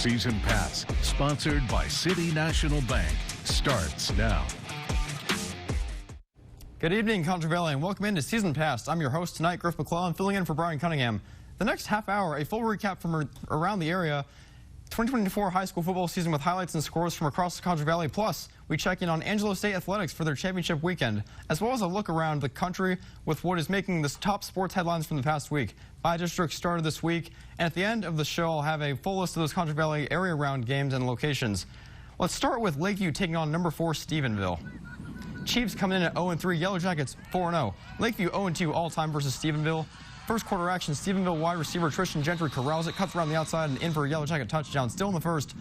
Season Pass, sponsored by City National Bank, starts now. Good evening, Concho Valley, and welcome into Season Pass. I'm your host tonight, Griff McClellan, filling in for Brian Cunningham. The next half hour, a full recap from around the area. 2024 high school football season with highlights and scores from across the Concho Valley. Plus, we check in on Angelo State Athletics for their championship weekend, as well as a look around the country with what is making the top sports headlines from the past week. By district started this week, and at the end of the show, I'll have a full list of those Concho Valley area round games and locations. Let's start with Lakeview taking on number 4 Stephenville. Chiefs coming in at 0-3, Yellow Jackets 4-0. Lakeview 0-2 all-time versus Stephenville. First quarter action, Stephenville wide receiver Tristan Gentry corrals it, cuts around the outside and in for a Yellow Jacket touchdown. Still in the first,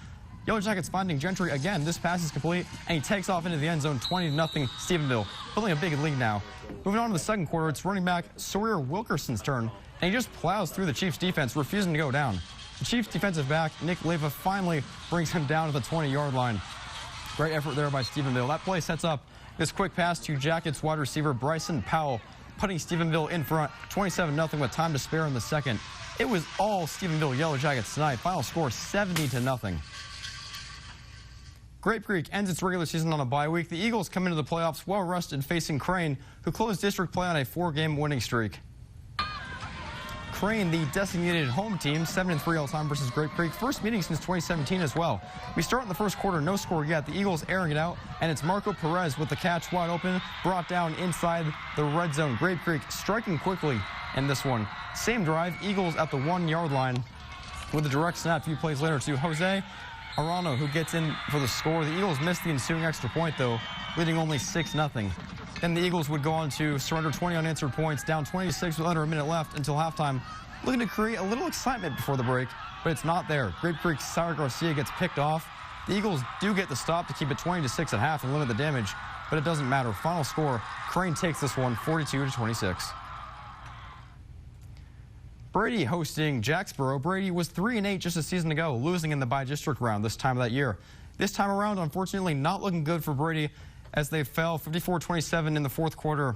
Yellow Jackets finding Gentry again. This pass is complete, and he takes off into the end zone, 20-0 Stephenville, building a big lead now. Moving on to the second quarter, it's running back Sawyer Wilkerson's turn, and he just plows through the Chiefs defense, refusing to go down. The Chiefs defensive back, Nick Leva, finally brings him down to the 20-yard line. Great effort there by Stephenville. That play sets up this quick pass to Jackets wide receiver Bryson Powell, putting Stephenville in front, 27-0 with time to spare in the second. It was all Stephenville Yellow Jackets tonight. Final score 70-0. Grape Creek ends its regular season on a bye week. The Eagles come into the playoffs well rested, facing Crane, who closed district play on a 4-game winning streak. Crane, the designated home team, 7-3 all-time versus Grape Creek. First meeting since 2017 as well. We start in the first quarter, no score yet. The Eagles airing it out, and it's Marco Perez with the catch wide open, brought down inside the red zone. Grape Creek striking quickly in this one. Same drive, Eagles at the 1-yard line with a direct snap a few plays later to Jose Arano, who gets in for the score. The Eagles missed the ensuing extra point, though, leading only 6-0. Then the Eagles would go on to surrender 20 unanswered points, down 26 with under a minute left until halftime, looking to create a little excitement before the break, but it's not there. Grape Creek's Sarah Garcia gets picked off. The Eagles do get the stop to keep it 20-6 at half and limit the damage, but it doesn't matter. Final score, Crane takes this one 42-26. Brady hosting Jacksboro. Brady was 3-8 just a season ago, losing in the by-district round this time of that year. This time around, unfortunately, not looking good for Brady as they fell 54-27 in the fourth quarter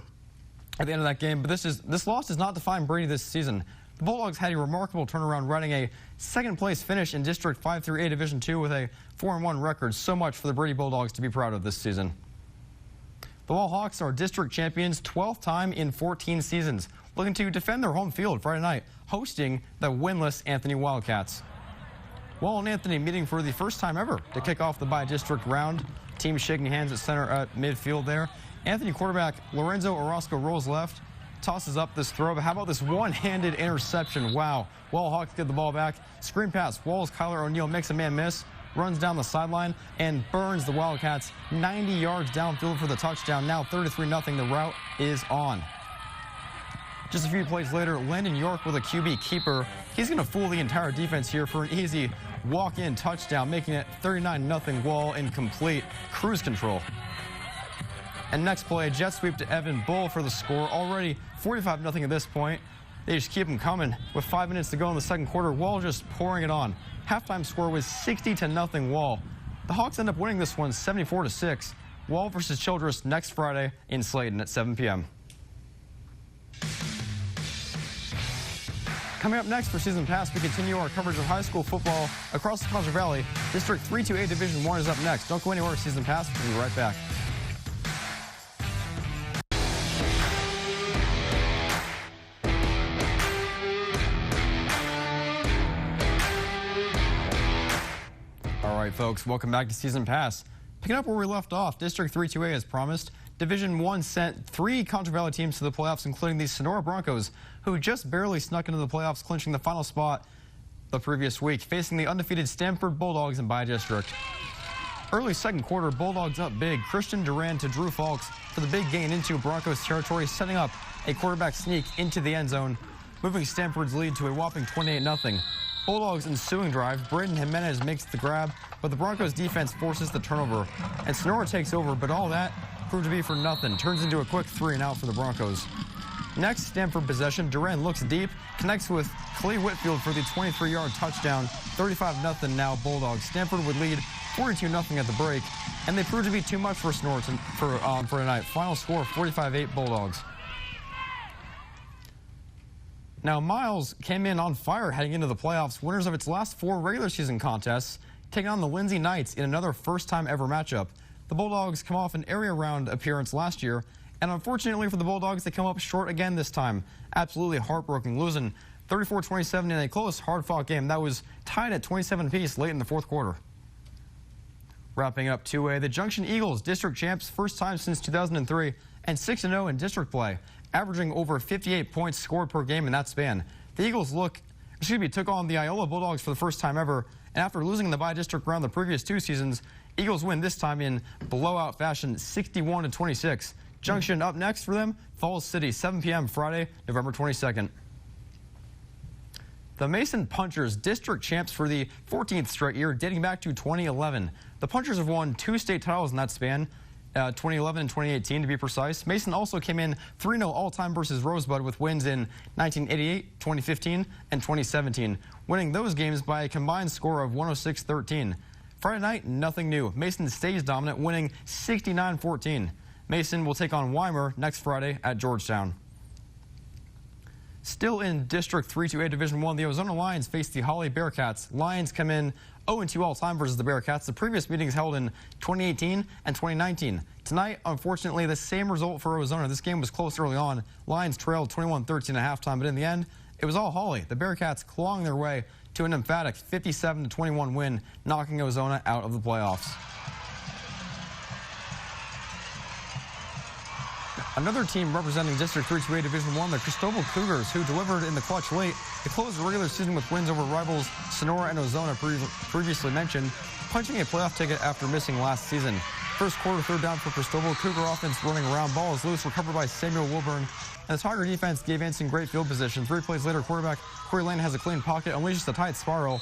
at the end of that game. But this loss does not define Brady this season. The Bulldogs had a remarkable turnaround, riding a second-place finish in District 5-3A Division II with a 4-1 record. So much for the Brady Bulldogs to be proud of this season. The Wall Hawks are district champions, 12th time in 14 seasons, looking to defend their home field Friday night, hosting the winless Anthony Wildcats. Wall and Anthony meeting for the first time ever to kick off the by-district round. Team shaking hands at center at midfield there. Anthony quarterback Lorenzo Orozco rolls left, tosses up this throw, but how about this one-handed interception? Wow. Wall Hawks get the ball back. Screen pass. Wall's Kyler O'Neal makes a man miss, runs down the sideline, and burns the Wildcats 90 yards downfield for the touchdown. Now 33-0. The route is on. Just a few plays later, Landon York with a QB keeper. He's going to fool the entire defense here for an easy walk-in touchdown, making it 39-0. Wall incomplete. Cruise control. And next play, jet sweep to Evan Bull for the score. Already 45-0 at this point. They just keep them coming. With 5 minutes to go in the second quarter, Wall just pouring it on. Halftime score was 60-0 Wall. The Hawks end up winning this one 74-6. Wall versus Childress next Friday in Slayton at 7 p.m. Coming up next for Season Pass, we continue our coverage of high school football across the Concho Valley. District 3-2A Division 1 is up next. Don't go anywhere. Season Pass. We'll be right back. All right, folks, welcome back to Season Pass. Picking up where we left off, District 3-2A as promised. Division 1 sent 3 Concho Valley teams to the playoffs, including the Sonora Broncos, who just barely snuck into the playoffs, clinching the final spot the previous week, facing the undefeated Stanford Bulldogs in by-district. Early second quarter, Bulldogs up big. Christian Duran to Drew Falks for the big gain into Broncos territory, setting up a quarterback sneak into the end zone, moving Stanford's lead to a whopping 28-0. Bulldogs' ensuing drive, Braden Jimenez makes the grab, but the Broncos defense forces the turnover, and Sonora takes over, but all that proved to be for nothing. Turns into a quick 3-and-out for the Broncos. Next Stanford possession, Duran looks deep, connects with Clay Whitfield for the 23-yard touchdown. 35-0 now Bulldogs. Stanford would lead 42-0 at the break, and they proved to be too much for Sonora for tonight. Final score 45-8 Bulldogs. Now, Miles came in on fire heading into the playoffs, winners of its last 4 regular season contests, taking on the Lindsay Knights in another first-time ever matchup. The Bulldogs come off an area round appearance last year, and unfortunately for the Bulldogs, they come up short again this time. Absolutely heartbroken, losing 34-27 in a close, hard-fought game that was tied at 27 apiece late in the fourth quarter. Wrapping up 2A, the Junction Eagles, district champs, first time since 2003, and 6-0 in district play, averaging over 58 points scored per game in that span. The Eagles took on the Iola Bulldogs for the first time ever, and after losing in the bi-district round the previous 2 seasons, Eagles win this time in blowout fashion, 61-26. Junction up next for them, Falls City, 7 p.m. Friday, November 22nd. The Mason Punchers, district champs for the 14th straight year, dating back to 2011. The Punchers have won 2 state titles in that span, 2011 and 2018 to be precise. Mason also came in 3-0 all-time versus Rosebud with wins in 1988, 2015, and 2017, winning those games by a combined score of 106-13. Friday night, nothing new. Mason stays dominant, winning 69-14. Mason will take on Weimar next Friday at Georgetown. Still in District 3-2A Division I, the Ozona Lions face the Holly Bearcats. Lions come in 0-2 all-time versus the Bearcats. The previous meetings held in 2018 and 2019. Tonight, unfortunately, the same result for Ozona. This game was close early on. Lions trailed 21-13 at halftime, but in the end, it was all Holly. The Bearcats clawing their way to an emphatic 57-21 win, knocking Ozona out of the playoffs. Another team representing District 3-2A Division I, the Cristobal Cougars, who delivered in the clutch late to close the regular season with wins over rivals Sonora and Ozona previously mentioned, punching a playoff ticket after missing last season. First quarter, third down for Cristobal. Cougar offense running around. Ball is loose, recovered by Samuel Wilburn. And the Tiger defense gave Anson great field position. 3 plays later, quarterback Corey Lane has a clean pocket, unleashes a tight spiral,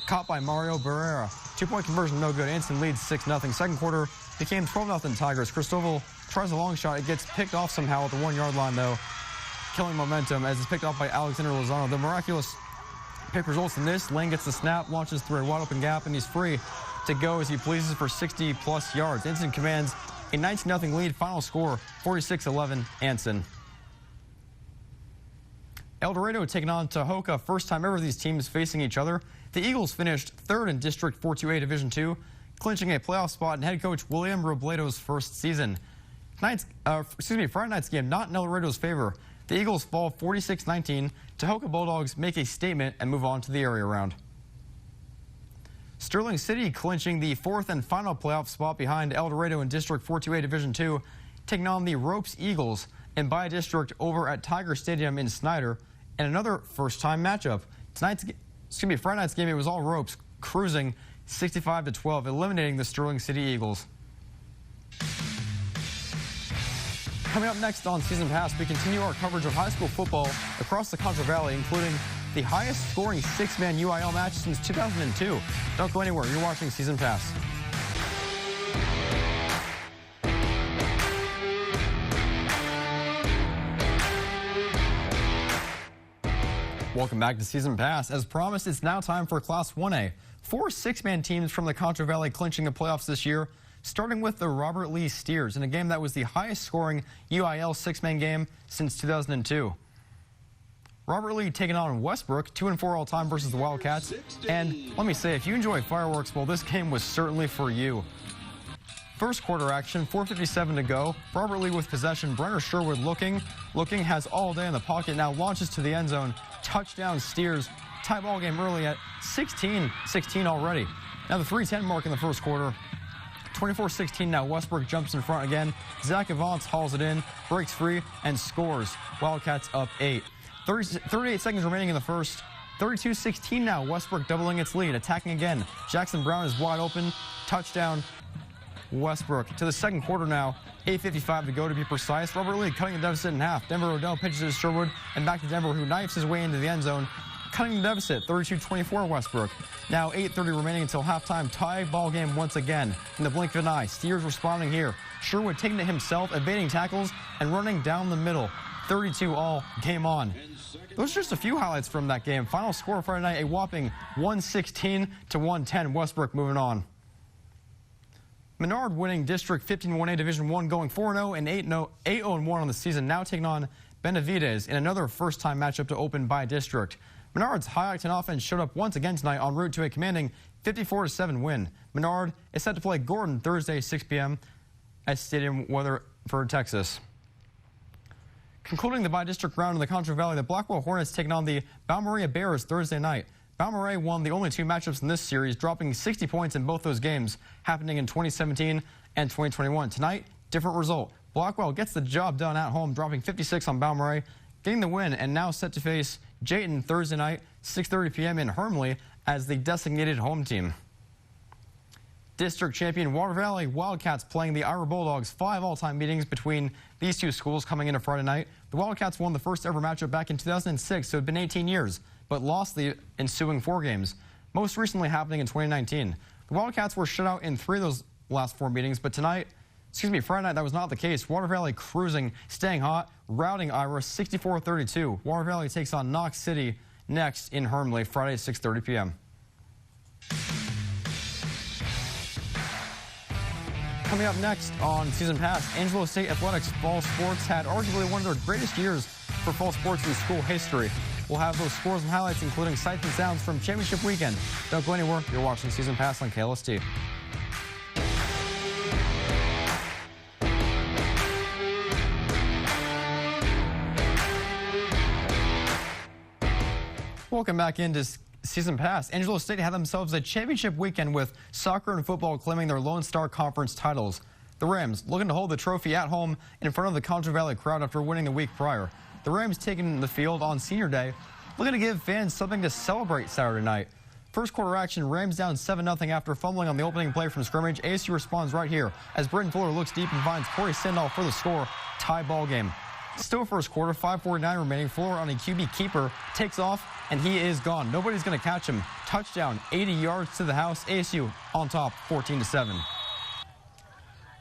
caught by Mario Barrera. 2-point conversion, no good. Anson leads 6-0. Second quarter became 12-0 Tigers. Cristobal tries a long shot. It gets picked off somehow at the 1-yard line, though, killing momentum as it's picked off by Alexander Lozano. The miraculous pick results in this. Lane gets the snap, launches through a wide-open gap, and he's free to go as he pleases for 60-plus yards. Anson commands a 19-0 lead. Final score, 46-11, Anson. El Dorado taking on Tahoka. First time ever these teams facing each other. The Eagles finished 3rd in District 4-2A Division II, clinching a playoff spot in head coach William Robledo's first season. Friday night's game not in El Dorado's favor. The Eagles fall 46-19. Tahoka Bulldogs make a statement and move on to the area round. Sterling City clinching the 4th and final playoff spot behind El Dorado in District 4-2A Division II, taking on the Ropes Eagles in bi-district over at Tiger Stadium in Snyder, and another first-time matchup. Friday night's game, it was all Ropes, cruising 65-12, eliminating the Sterling City Eagles. Coming up next on Season Pass, we continue our coverage of high school football across the Concho Valley, including the highest scoring 6-man UIL match since 2002. Don't go anywhere. You're watching Season Pass. Welcome back to Season Pass. As promised, it's now time for Class 1A. 4 6-man teams from the Concho Valley clinching the playoffs this year, starting with the Robert Lee Steers in a game that was the highest scoring UIL 6-man game since 2002. Robert Lee taking on Westbrook, 2-4 all-time versus the Wildcats. And let me say, if you enjoy fireworks, well, this game was certainly for you. First quarter action, 4:57 to go. Robert Lee with possession. Brenner Sherwood looking, has all day in the pocket, now launches to the end zone. Touchdown Steers. Tie ball game early at 16-16 already. Now the 3:10 mark in the first quarter. 24-16 now. Westbrook jumps in front again. Zach Evans hauls it in, breaks free, and scores. Wildcats up 8. 38 seconds remaining in the first. 32-16 now. Westbrook doubling its lead, attacking again. Jackson Brown is wide open. Touchdown Westbrook. To the second quarter now. 8:55 to go to be precise. Robert Lee cutting the deficit in half. Denver Odell pitches to Sherwood and back to Denver, who knifes his way into the end zone, cutting the deficit. 32-24 Westbrook. Now 8:30 remaining until halftime. Tie ball game once again. In the blink of an eye, Steers responding here. Sherwood taking it himself, evading tackles and running down the middle. 32 all, game on. Those are just a few highlights from that game. Final score Friday night, a whopping 116-110. Westbrook moving on. Menard winning District 15-1A Division I, going 4-0 and 8-0-1 on the season. Now taking on Benavides in another first-time matchup to open by district. Menard's high-octane offense showed up once again tonight en route to a commanding 54-7 win. Menard is set to play Gordon Thursday, 6 p.m. at Stadium Weatherford, Texas. Concluding the by-district round in the Concho Valley, the Blackwell Hornets taking on the Balmaria Bears Thursday night. Balmaria won the only two matchups in this series, dropping 60 points in both those games, happening in 2017 and 2021. Tonight, different result. Blackwell gets the job done at home, dropping 56 on Balmaria, getting the win, and now set to face Jayton Thursday night, 6:30 p.m. in Hermley as the designated home team. District champion Water Valley Wildcats playing the Ira Bulldogs. 5 all-time meetings between these two schools coming into Friday night. The Wildcats won the first ever matchup back in 2006, so it had been 18 years, but lost the ensuing 4 games, most recently happening in 2019. The Wildcats were shut out in 3 of those last 4 meetings, but Friday night, that was not the case. Water Valley cruising, staying hot, routing Ira 64-32. Water Valley takes on Knox City next in Hermley, Friday, 6:30 p.m. Coming up next on Season Pass, Angelo State Athletics fall sports had arguably one of their greatest years for fall sports in school history. We'll have those scores and highlights, including sights and sounds from championship weekend. Don't go anywhere. You're watching Season Pass on KLST. Welcome back into Season Pass. Angelo State had themselves a championship weekend with soccer and football claiming their Lone Star Conference titles. The Rams looking to hold the trophy at home in front of the Concho Valley crowd after winning the week prior. The Rams taking the field on senior day, looking to give fans something to celebrate Saturday night. First quarter action, Rams down 7-0 after fumbling on the opening play from scrimmage. ASU responds right here as Britton Fuller looks deep and finds Corey Sendall for the score. Tie ball game. Still first quarter, 5:49 remaining. Fuller on a QB keeper takes off, and he is gone. Nobody's going to catch him. Touchdown, 80 yards to the house. ASU on top, 14-7.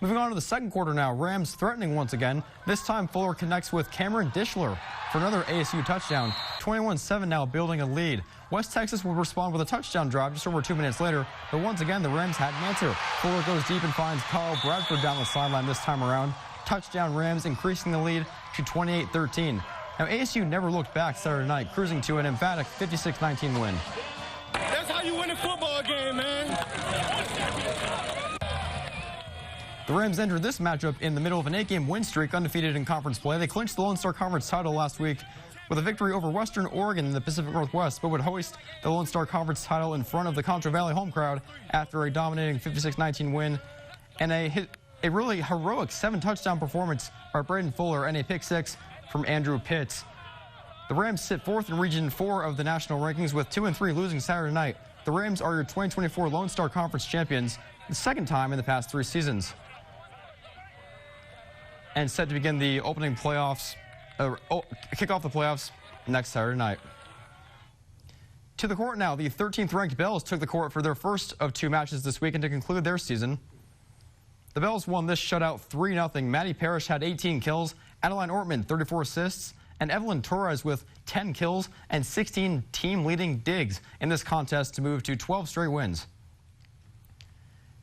Moving on to the second quarter now. Rams threatening once again. This time Fuller connects with Cameron Dishler for another ASU touchdown. 21-7 now, building a lead. West Texas will respond with a touchdown drive just over 2 minutes later. But once again, the Rams had an answer. Fuller goes deep and finds Kyle Bradford down the sideline this time around. Touchdown Rams, increasing the lead to 28-13. Now ASU never looked back Saturday night, cruising to an emphatic 56-19 win. That's how you win a football game, man. The Rams entered this matchup in the middle of an 8-game win streak, undefeated in conference play. They clinched the Lone Star Conference title last week with a victory over Western Oregon in the Pacific Northwest, but would hoist the Lone Star Conference title in front of the Concho Valley home crowd after a dominating 56-19 win and a really heroic 7-touchdown performance by Braden Fuller and a pick 6 from Andrew Pitts. The Rams sit 4th in Region 4 of the national rankings with 2-3 losing Saturday night. The Rams are your 2024 Lone Star Conference champions, the second time in the past 3 seasons. And set to begin the opening playoffs, kick off the playoffs next Saturday night. To the court now, the 13th ranked Bells took the court for their first of 2 matches this weekend to conclude their season. The Bells won this shutout 3-0. Maddie Parrish had 18 kills, Adeline Ortman 34 assists, and Evelyn Torres with 10 kills and 16 team-leading digs in this contest to move to 12 straight wins.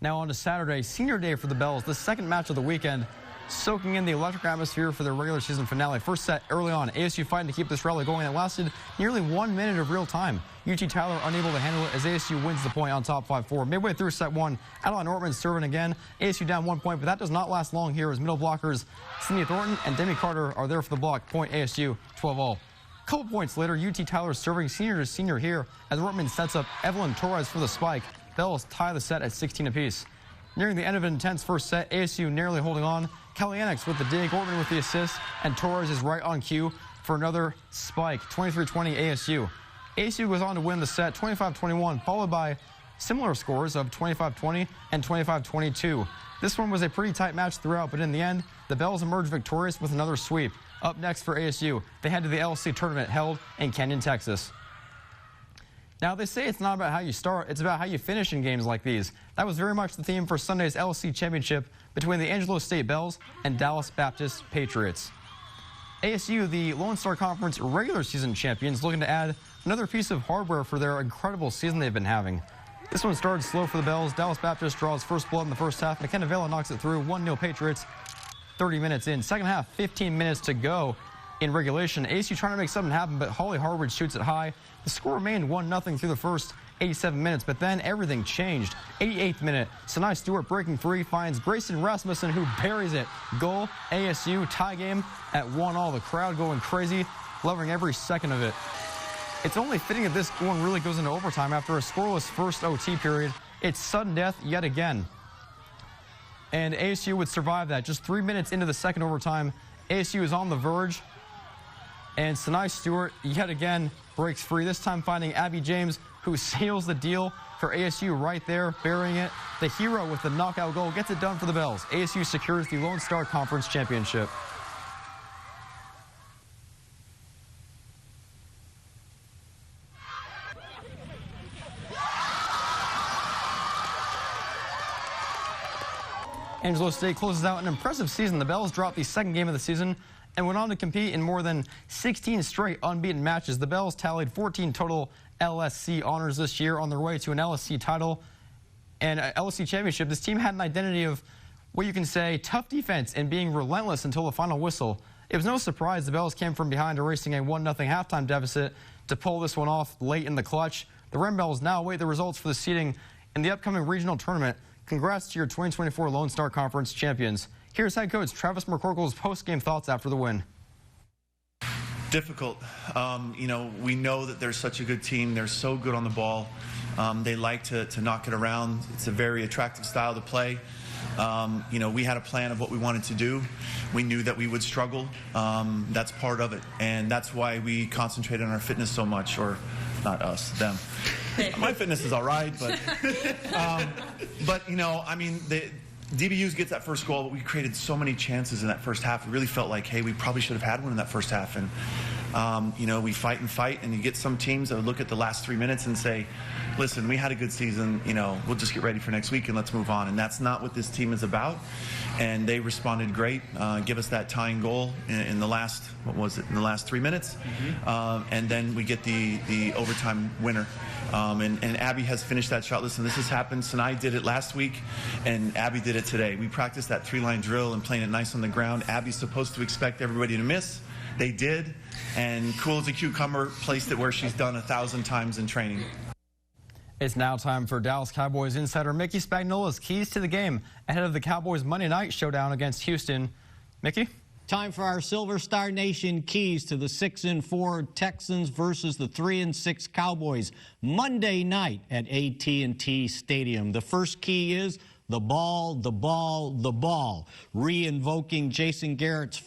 Now on to Saturday, senior day for the Bells, the second match of the weekend, soaking in the electric atmosphere for their regular season finale. First set early on, ASU fighting to keep this rally going. It lasted nearly 1 minute of real time. UT Tyler unable to handle it as ASU wins the point on top 5-4. Midway through set 1, Adeline Ortman serving again. ASU down 1 point, but that does not last long here as middle blockers Cynthia Thornton and Demi Carter are there for the block. Point ASU 12-all. Couple points later, UT Tyler serving senior to senior here as Ortman sets up Evelyn Torres for the spike. Bells tie the set at 16 apiece. Nearing the end of an intense first set, ASU narrowly holding on. Kelly Annex with the dig, Ortman with the assist, and Torres is right on cue for another spike. 23-20 ASU. ASU goes on to win the set 25-21, followed by similar scores of 25-20 and 25-22. This one was a pretty tight match throughout, but in the end, the Bells emerged victorious with another sweep. Up next for ASU, they head to the LC tournament held in Canyon, Texas. Now, they say it's not about how you start, it's about how you finish in games like these. That was very much the theme for Sunday's LC championship between the Angelo State Bells and Dallas Baptist Patriots. ASU, the Lone Star Conference regular season champions, looking to add another piece of hardware for their incredible season they've been having. This one started slow for the Bells. Dallas Baptist draws first blood in the first half. McKenna Vela knocks it through. 1-0 Patriots, 30 minutes in. Second half, 15 minutes to go. in regulation. ASU trying to make something happen, but Holly Harwood shoots it high. The score remained 1-0 through the first 87 minutes, but then everything changed. 88th minute, Sinai Stewart breaking free finds Grayson Rasmussen, who buries it. Goal, ASU, tie game at 1-1. The crowd going crazy, loving every second of it. It's only fitting that this one really goes into overtime after a scoreless first OT period. It's sudden death yet again. And ASU would survive that. Just 3 minutes into the second overtime, ASU is on the verge. And Sinai Stewart yet again breaks free, this time finding Abby James, who seals the deal for ASU right there, burying it. The hero with the knockout goal gets it done for the Bells. ASU secures the Lone Star Conference Championship. Angelo State closes out an impressive season. The Bells dropped the second game of the season and went on to compete in more than 16 straight unbeaten matches. The Bells tallied 14 total LSC honors this year on their way to an LSC title and an LSC championship. This team had an identity of what you can say tough defense and being relentless until the final whistle. It was no surprise the Bells came from behind, erasing a 1-0 halftime deficit to pull this one off late in the clutch. The Ren Bells now await the results for the seeding in the upcoming regional tournament. Congrats to your 2024 Lone Star Conference champions. Here's head coach Travis McCorkle's post-game thoughts after the win. Difficult. You know, we know that they're such a good team. They're so good on the ball. They like to knock it around. It's a very attractive style to play. You know, we had a plan of what we wanted to do. We knew that we would struggle. That's part of it. And that's why we concentrated on our fitness so much, or not us, them. My fitness is all right, but you know, I mean, DBU's gets that first goal, but we created so many chances in that first half. It really felt like, hey, we probably should have had one in that first half. And, you know, we fight and fight, and you get some teams that would look at the last 3 minutes and say, listen, we had a good season, you know, we'll just get ready for next week and let's move on. And that's not what this team is about. And they responded great, give us that tying goal in the last, what was it, in the last 3 minutes. And then we get the overtime winner. And Abby has finished that shot. Listen, this has happened. Sinai did it last week, and Abby did it today. We practiced that 3-line drill and playing it nice on the ground. Abby's supposed to expect everybody to miss. They did, and cool as a cucumber placed it where she's done 1,000 times in training. It's now time for Dallas Cowboys insider Mickey Spagnola's keys to the game ahead of the Cowboys Monday night showdown against Houston. Mickey? Time for our Silver Star Nation keys to the 6-4 Texans versus the 3-6 Cowboys Monday night at AT&T Stadium. The first key is the ball, the ball, the ball. Re-invoking Jason Garrett's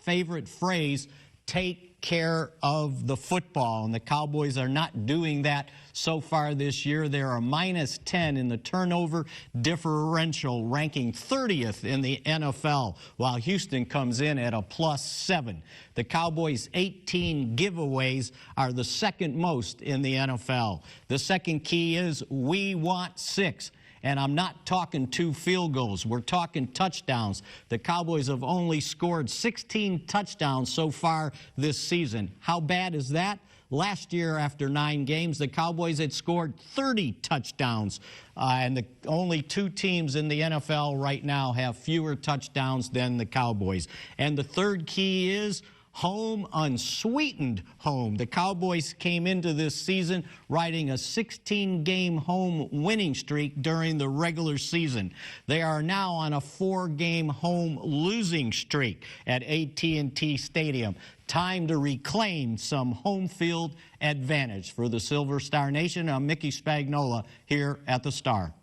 favorite phrase, take care of the football. And the Cowboys are not doing that so far this year. They are -10 in the turnover differential, ranking 30th in the NFL, while Houston comes in at a +7. The Cowboys' 18 giveaways are the second most in the NFL. The second key is we want 6. And I'm not talking 2 field goals. We're talking touchdowns. The Cowboys have only scored 16 touchdowns so far this season. How bad is that? Last year, after 9 games, the Cowboys had scored 30 touchdowns. And the only 2 teams in the NFL right now have fewer touchdowns than the Cowboys. And the third key is home, unsweetened home. The Cowboys came into this season riding a 16-game home winning streak during the regular season. They are now on a 4-game home losing streak at AT&T Stadium. Time to reclaim some home field advantage. For the Silver Star Nation, I'm Mickey Spagnola here at the Star.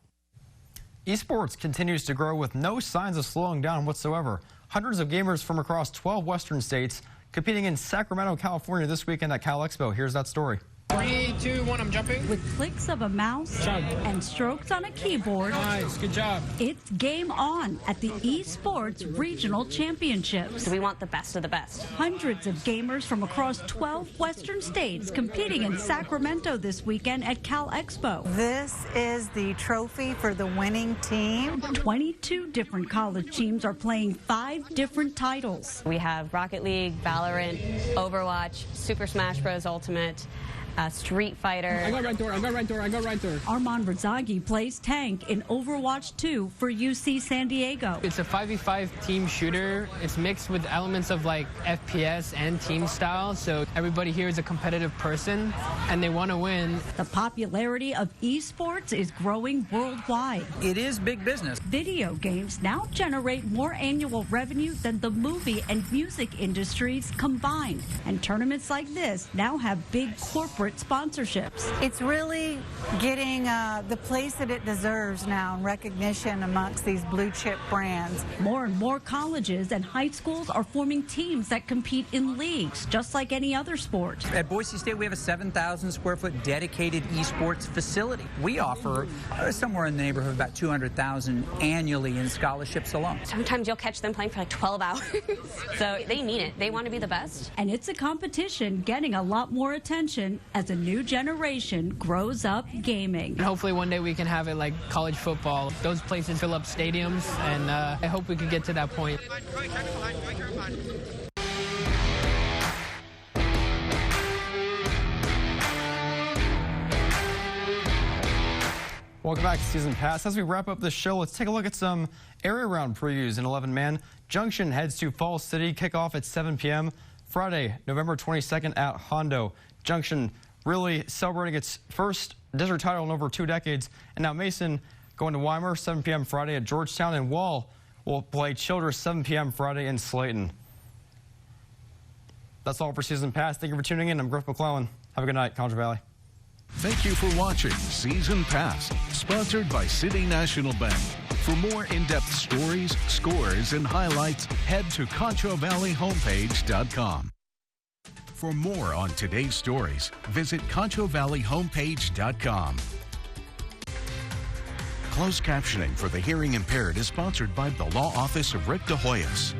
Esports continues to grow with no signs of slowing down whatsoever. Hundreds of gamers from across 12 Western states competing in Sacramento, California this weekend at Cal Expo. Here's that story. 3, 2, 1, I'm jumping. With clicks of a mouse and strokes on a keyboard. Nice, good job. It's game on at the Esports Regional Championships. We want the best of the best. Hundreds of gamers from across 12 Western states competing in Sacramento this weekend at Cal Expo. This is the trophy for the winning team. 22 different college teams are playing 5 different titles. We have Rocket League, Valorant, Overwatch, Super Smash Bros. Ultimate, Street Fighter. I go right door, I go right door, I go right door. Armand Razagi plays tank in Overwatch 2 for UC San Diego. It's a 5v5 team shooter. It's mixed with elements of like FPS and team style, so everybody here is a competitive person and they want to win. The popularity of esports is growing worldwide. It is big business. Video games now generate more annual revenue than the movie and music industries combined. And tournaments like this now have big corporate sponsorships. It's really getting the place that it deserves now in recognition amongst these blue chip brands. More and more colleges and high schools are forming teams that compete in leagues, just like any other sport. At Boise State, we have a 7,000 square foot dedicated esports facility. We offer somewhere in the neighborhood of about $200,000 annually in scholarships alone. Sometimes you'll catch them playing for like 12 hours. So they need it. They want to be the best. And it's a competition getting a lot more attention as a new generation grows up gaming. And hopefully one day we can have it like college football. Those places fill up stadiums, and I hope we can get to that point. Welcome back to Season Pass. As we wrap up this show, let's take a look at some area round previews in 11-man. Junction heads to Falls City, kickoff at 7 p.m. Friday, November 22nd at Hondo. Junction really celebrating its first district title in over 2 decades. And now Mason going to Weimar, 7 p.m. Friday at Georgetown, and Wall will play Childress 7 p.m. Friday in Slayton. That's all for Season Pass. Thank you for tuning in. I'm Griff McClellan. Have a good night, Concho Valley. Thank you for watching Season Pass, sponsored by City National Bank. For more in-depth stories, scores, and highlights, head to ConchoValleyHomepage.com. For more on today's stories, visit ConchoValleyHomepage.com. Closed captioning for the hearing impaired is sponsored by the Law Office of Rick DeHoyos.